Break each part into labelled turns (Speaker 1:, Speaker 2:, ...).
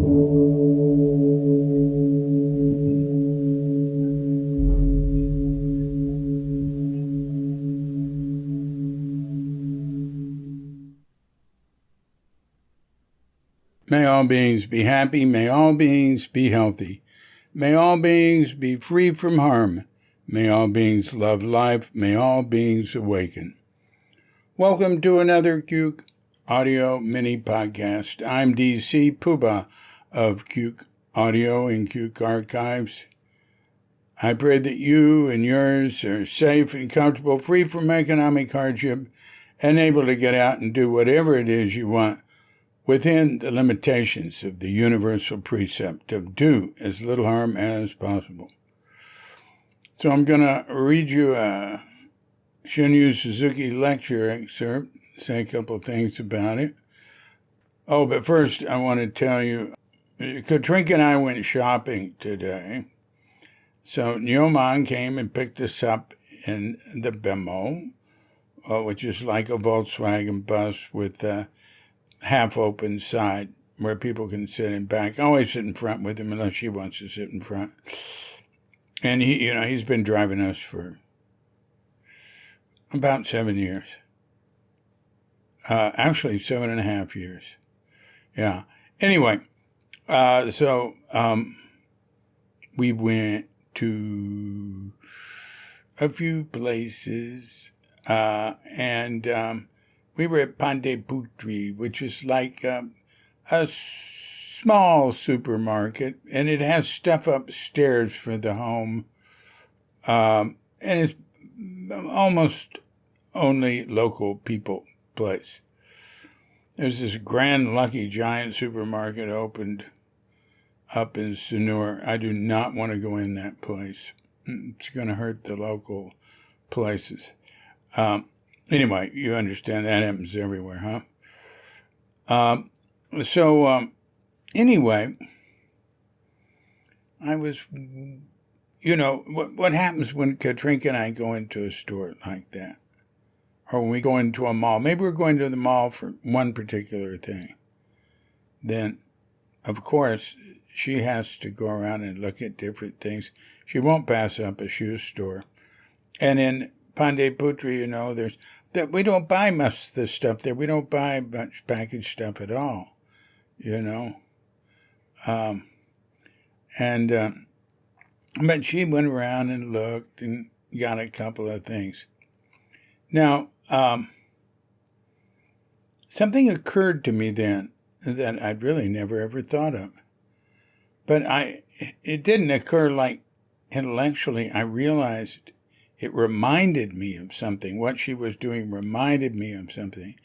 Speaker 1: May all beings be happy. May all beings be healthy. May all beings be free from harm. May all beings love life. May all beings awaken. Welcome to another Cuke Audio Mini Podcast. I'm DC Puba of Cuke Audio and Cuke Archives. I pray that you and yours are safe and comfortable, free from economic hardship, and able to get out and do whatever it is you want within the limitations of the universal precept of do as little harm as possible. So I'm going to read you a Shunryu Suzuki lecture excerpt, say a couple of things about it. Oh, but first I want to tell you, Katrinka and I went shopping today. So Nyoman came and picked us up in the Bemo, which is like a Volkswagen bus with half-open side where people can sit in back. I always sit in front with him unless she wants to sit in front. And he's been driving us for about 7 years. Actually, 7.5 years. Yeah. Anyway, so we went to a few places, and we were at Pandeputri, which is like a small supermarket, and it has stuff upstairs for the home, and it's almost only local people place. There's this Grand Lucky Giant supermarket opened up in Sanur. I do not want to go in that place. It's going to hurt the local places. Anyway, you understand that happens everywhere, huh? Anyway, I was, what happens when Katrinka and I go into a store like that? Or when we go into a mall, maybe we're going to the mall for one particular thing. Then, of course, she has to go around and look at different things. She won't pass up a shoe store. And in Pandeputri, there's that we don't buy much of this stuff there. We don't buy much packaged stuff at all, But she went around and looked and got a couple of things. Now, something occurred to me then that I'd really never ever thought of. But it didn't occur like intellectually. I realized it reminded me of something. What she was doing reminded me of something.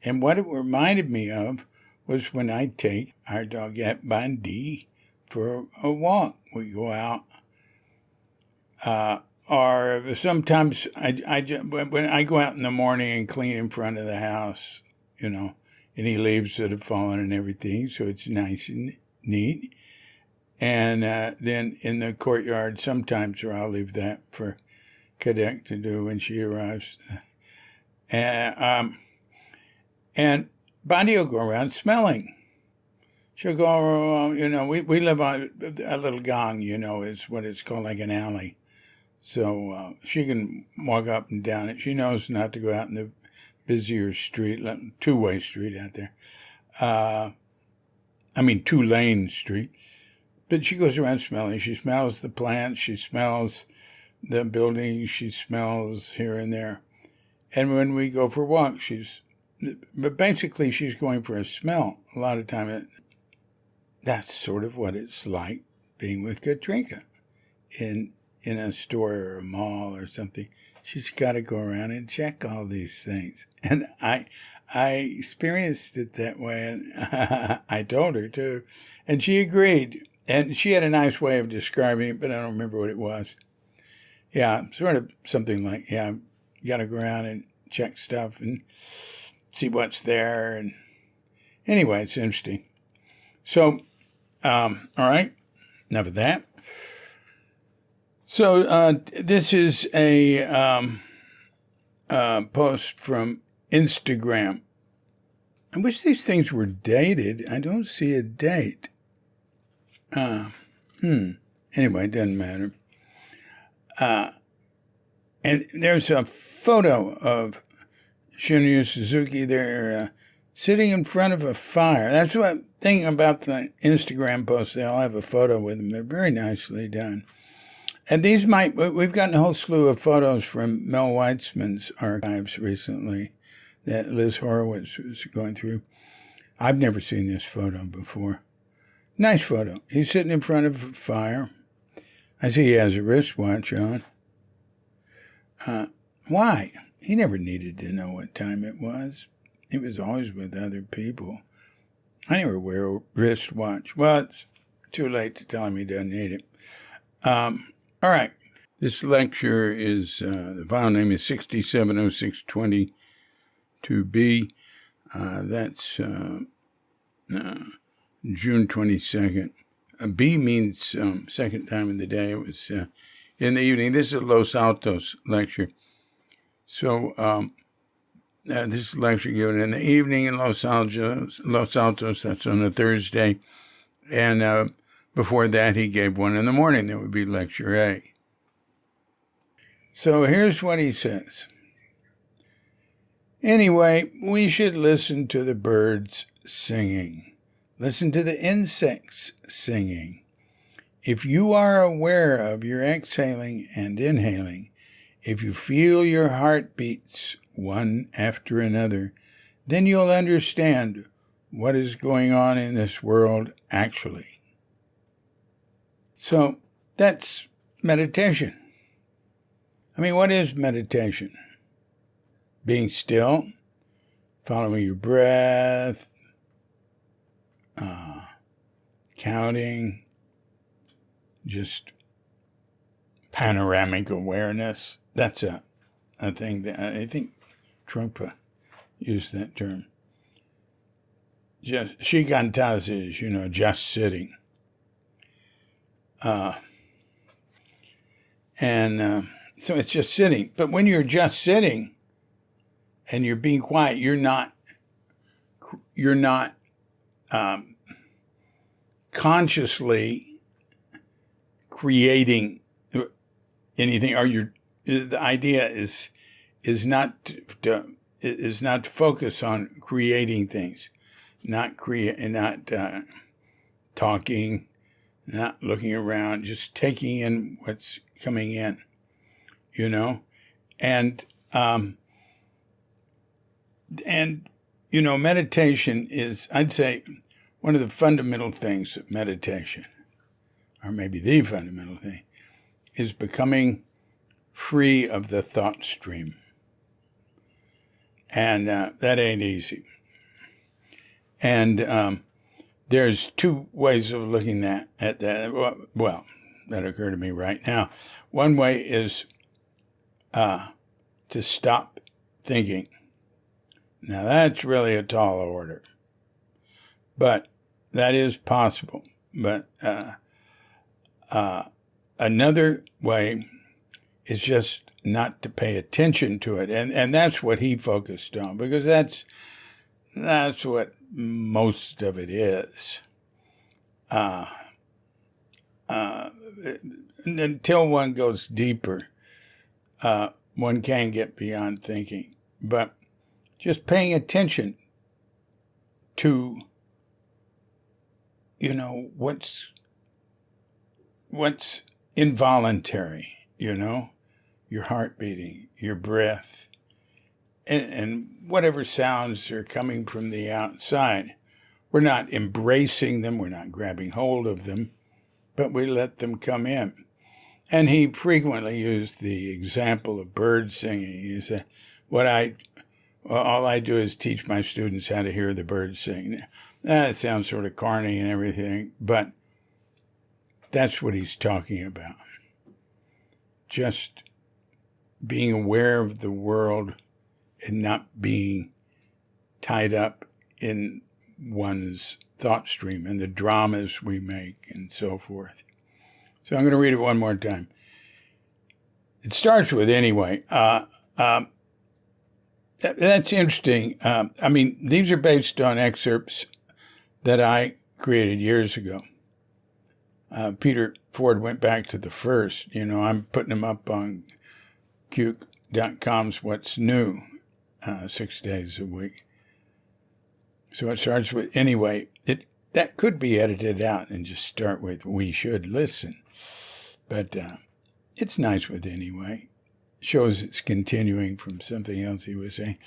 Speaker 1: And what it reminded me of was when I take our dogette Bandi for a walk. We go out. Or sometimes when I go out in the morning and clean in front of the house, any leaves that have fallen and everything, so it's nice and neat. And then in the courtyard, sometimes I'll leave that for Kadek to do when she arrives. And Bondi will go around smelling. She'll go, we live on a little gang, is what it's called, like an alley. So she can walk up and down it. She knows not to go out in the busier street, two-way street out there. 2-lane street. But she goes around smelling. She smells the plants. She smells the buildings. She smells here and there. And when we go for walks, but basically she's going for a smell. A lot of time, that's sort of what it's like being with Katrinka in a store or a mall or something. She's got to go around and check all these things. And I experienced it that way, and I told her too. And she agreed. And she had a nice way of describing it, but I don't remember what it was. Yeah, sort of something like, you got to go around and check stuff and see what's there. And anyway, it's interesting. So, all right, enough of that. So this is a post from Instagram. I wish these things were dated. I don't see a date. Anyway, it doesn't matter. And there's a photo of Shunryu Suzuki there sitting in front of a fire. That's one thing about the Instagram posts. They all have a photo with them. They're very nicely done. And we've gotten a whole slew of photos from Mel Weitzman's archives recently that Liz Horowitz was going through. I've never seen this photo before. Nice photo. He's sitting in front of a fire. I see he has a wristwatch on. Why? He never needed to know what time it was. He was always with other people. I never wear a wristwatch. Well, it's too late to tell him he doesn't need it. All right. This lecture is, the file name is 670622B. That's June 22nd. B means second time in the day. It was in the evening. This is a Los Altos lecture. So this is a lecture given in the evening in Los Altos. That's on a Thursday. And before that, he gave one in the morning. That would be lecture A. So here's what he says. Anyway, we should listen to the birds singing. Listen to the insects singing. If you are aware of your exhaling and inhaling, if you feel your heartbeats one after another, then you'll understand what is going on in this world actually. So that's meditation. I mean, what is meditation? Being still, following your breath, counting, just panoramic awareness. That's a thing that I think Trungpa used that term. Just shikantaza is, just sitting. So it's just sitting. But when you're just sitting and you're being quiet, you're not consciously creating anything. Or the idea is not to focus on creating things, not talking, not looking around, just taking in what's coming in. Meditation is, I'd say, one of the fundamental things of meditation, or maybe the fundamental thing, is becoming free of the thought stream. And that ain't easy. And there's two ways of looking at that. Well, that occur to me right now. One way is to stop thinking. Now, that's really a tall order. But that is possible. But another way is just not to pay attention to it. And that's what he focused on, because that's what most of it is. Until one goes deeper, one can get beyond thinking. But just paying attention to, what's involuntary, your heart beating, your breath, and whatever sounds are coming from the outside. We're not embracing them, we're not grabbing hold of them, but we let them come in. And he frequently used the example of birds singing. He said, all I do is teach my students how to hear the birds sing. That sounds sort of corny and everything, but that's what he's talking about. Just being aware of the world and not being tied up in one's thought stream and the dramas we make and so forth. So I'm going to read it one more time. It starts with, anyway, that's interesting. These are based on excerpts that I created years ago. Peter Ford went back to the first. I'm putting them up on Cuke.com's What's New 6 days a week. So it starts with, anyway, that could be edited out and just start with, we should listen. But it's nice with anyway. Shows it's continuing from something else he was saying.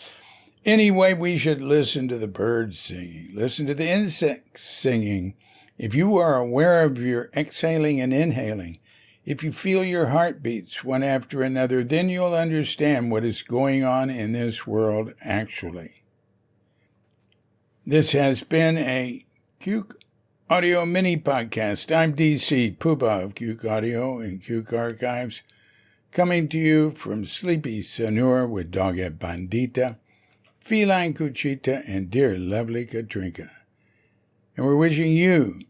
Speaker 1: Anyway, we should listen to the birds singing. Listen to the insects singing. If you are aware of your exhaling and inhaling, if you feel your heartbeats one after another, then you'll understand what is going on in this world actually. This has been a Cuke Audio mini podcast. I'm DC Puba of Cuke Audio and Cuke Archives, coming to you from Sleepy Sonora with Dogette Bandita, Feline Cuchita, and dear lovely Katrinka. And we're wishing you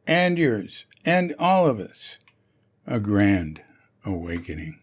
Speaker 1: and yours and all of us a grand awakening.